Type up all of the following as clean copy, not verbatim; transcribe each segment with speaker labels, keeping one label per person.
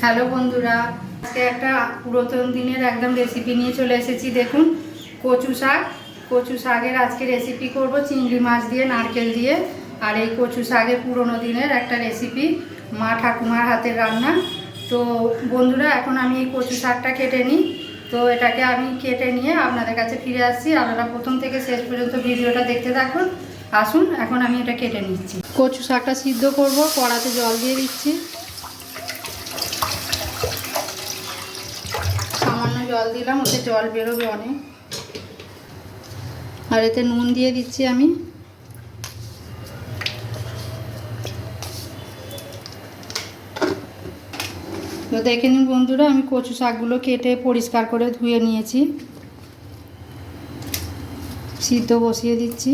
Speaker 1: Hello বন্ধুরা, আজকে একটা পুরাতন দিনের একদম রেসিপি নিয়ে চলে এসেছি। দেখুন, কচু শাকের আজকে রেসিপি করব চিংড়ি মাছ দিয়ে, নারকেল দিয়ে। আর এই কচু শাকের পুরনো দিনের একটা রেসিপি, মা ঠাকুমার হাতের রান্না। তো বন্ধুরা, এখন আমি এই কচু শাকটা কেটে নিই। তো এটাকে আমি কেটে নিয়ে আপনাদের কাছে ফিরে আসছি। আপনারা প্রথম থেকে শেষ পর্যন্ত ভিডিওটা দেখতে থাকুন। আসুন, এখন আমি এটা কেটে নিচ্ছি। কচু শাকটা সিদ্ধ করব, কড়াতে জল দিয়ে দিচ্ছি। সামান্য জল দিলাম, ওতে জল বেরোবে অনেক। আর এতে নুন দিয়ে দিচ্ছি আমি। তো দেখে নিন বন্ধুরা, আমি কচু শাকগুলো কেটে পরিষ্কার করে ধুয়ে নিয়েছি। সিদ্ধ বসিয়ে দিচ্ছি।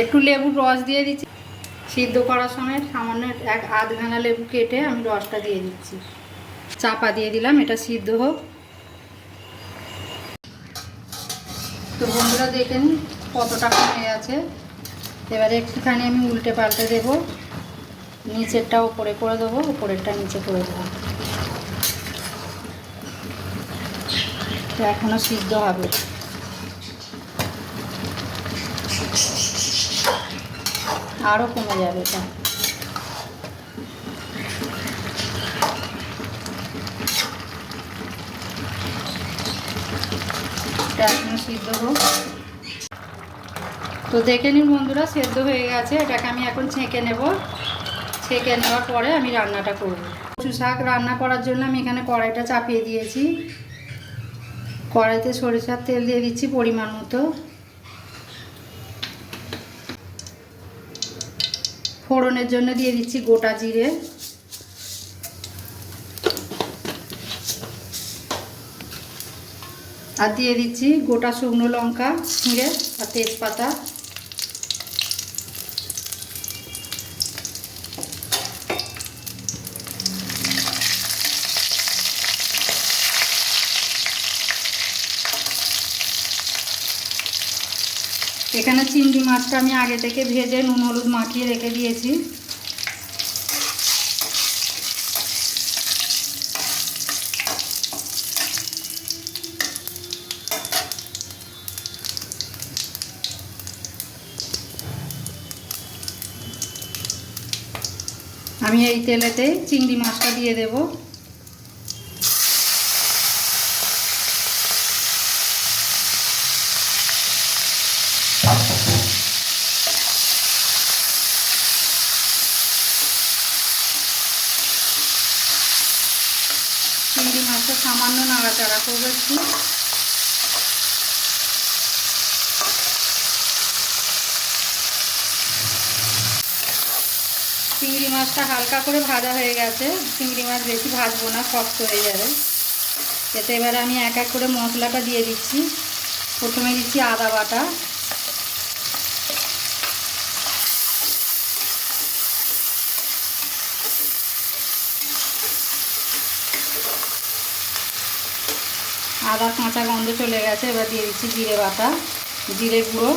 Speaker 1: একটু লেবুর রস দিয়ে দিচ্ছি। সিদ্ধ করার সময় সামান্য আধ ভাঙা লেবু কেটে আমি রসটা দিয়ে দিচ্ছি। চাপা দিয়ে দিলাম, এটা সিদ্ধ হোক। তো বন্ধুরা দেখে নিন কতটা কমে গেছে। এবারে একটুখানি আমি উল্টে পাল্টে দেবো। নিচেরটা উপরে করে দেবো, উপরেরটা নিচে করে দেবো। এখনও সিদ্ধ হবে। আরও কমে যাবে এটা। এখনও সিদ্ধ হোক। তো দেখে নিন বন্ধুরা, সেদ্ধ হয়ে গেছে। এটাকে আমি এখন ছেঁকে নেব। ছেঁকে নেওয়ার পরে আমি রান্নাটা করব। কচু শাক রান্না করার জন্য আমি এখানে কড়াইটা চাপিয়ে দিয়েছি। কড়াইতে সরিষার তেল দিয়ে দিচ্ছি পরিমাণ মতো। ফোড়নের জন্য দিয়ে দিচ্ছি গোটা জিরে, আর দিয়ে দিচ্ছি গোটা শুকনো লঙ্কা ছিঁড়ে, আর তেজপাতা। এখানে চিংড়ি মাছটা আমি আগে থেকে ভেজে নুন হলুদ মাখিয়ে রেখে দিয়েছি। আমি এই তেলেতে চিংড়ি মাছটা দিয়ে দেব। চিংড়ি মাছটা সামান্য নাড়াচাড়া করবো একটু। চিংড়ি মাছটা হালকা করে ভাজা হয়ে গেছে। চিংড়ি মাছ বেশি ভাজবো না, শক্ত হয়ে যাবে। এতে এবারে আমি এক এক করে মশলাটা দিয়ে দিচ্ছি। প্রথমে দিচ্ছি আদা বাটা, আদা কাঁচা গন্ধ চলে গেছে। এবার দিয়ে দিচ্ছি জিরে বাটা, জিরে গুঁড়ো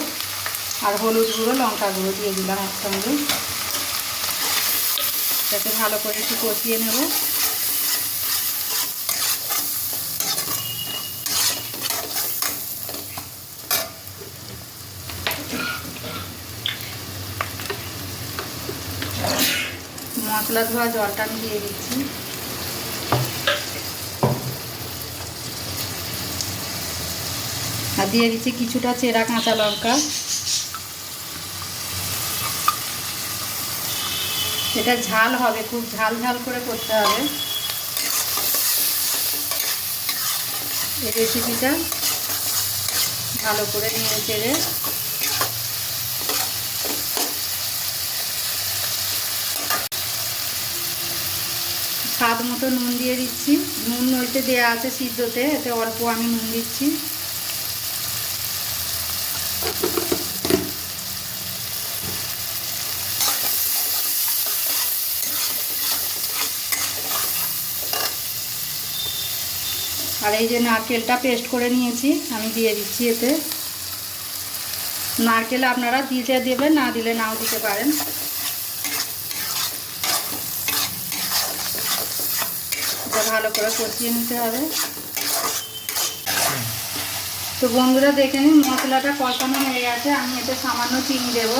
Speaker 1: আর হলুদ গুঁড়ো, লঙ্কা গুঁড়ো দিয়ে দিলাম একসঙ্গে। যাতে ভালো করে একটু কষিয়ে নেব। মশলা ধোয়া জলটা আমি দিয়ে দিচ্ছি। আর দিয়ে দিচ্ছি কিছুটা চেরা কাঁচা লঙ্কা। এটা ঝাল হবে, খুব ঝাল ঝাল করে করতে হবে এই রেসিপিটা। ভালো করে নিয়ে চেড়ে স্বাদ মতো নুন দিয়ে দিচ্ছি। নুন ওইতে দেওয়া আছে সিদ্ধতে, এতে অল্প আমি নুন দিচ্ছি। আর এই যে নারকেলটা পেস্ট করে নিয়েছি আমি দিয়ে দিচ্ছি এতে। নারকেল আপনারা দিলে দেবেন, না দিলে নাও দিতে পারেন। এটা ভালো করে কষিয়ে নিতে হবে। তো বন্ধুরা দেখে নিন মশলাটা কষানো হয়ে গেছে, আমি এতে সামান্য চিনি দেবো।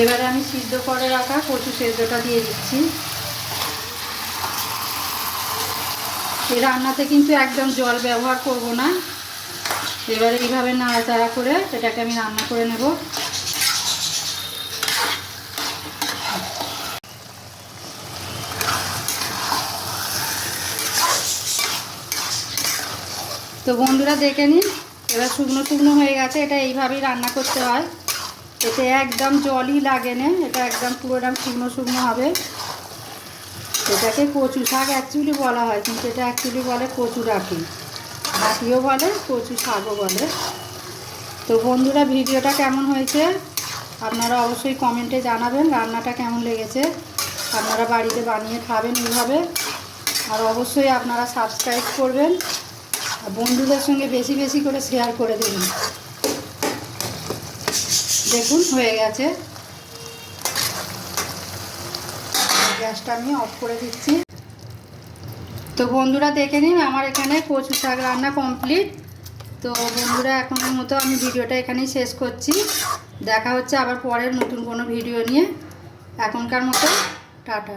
Speaker 1: এবারে আমি সিদ্ধ করে রাখা কচু সেদ্ধটা দিয়ে দিচ্ছি। এই রান্নাতে কিন্তু একদম জল ব্যবহার করব না। এবারে এইভাবে নাড়াচাড়া করে এটাকে আমি রান্না করে নেব। তো বন্ধুরা দেখে নিন এবার শুকনো শুকনো হয়ে গেছে। এটা এইভাবেই রান্না করতে হয়, এতে একদম জলই লাগে না, এটা একদম পুরোটাম শুকনো শুকনো হবে। এটাকে কচু শাক অ্যাকচুয়ালি বলা হয়, কিন্তু এটা অ্যাকচুয়ালি বলে কচু ডাঁটি, ডাঁটিও বলে কচু শাকও বলে। তো বন্ধুরা ভিডিওটা কেমন হয়েছে আপনারা অবশ্যই কমেন্টে জানাবেন। রান্নাটা কেমন লেগেছে আপনারা বাড়িতে বানিয়ে খাবেন এইভাবে। আর অবশ্যই আপনারা সাবস্ক্রাইব করবেন, আর বন্ধুদের সঙ্গে বেশি বেশি করে শেয়ার করে দেবেন। দেখুন হয়ে গেছে, গ্যাসটা আমি অফ করে দিচ্ছি। তো বন্ধুরা দেখে নিন আমার এখানে কচু শাক রান্না কমপ্লিট। তো বন্ধুরা এখনের মতো আমি ভিডিওটা এখানেই শেষ করছি। দেখা হচ্ছে আবার পরের নতুন কোনো ভিডিও নিয়ে। এখনকার মতো টাটা।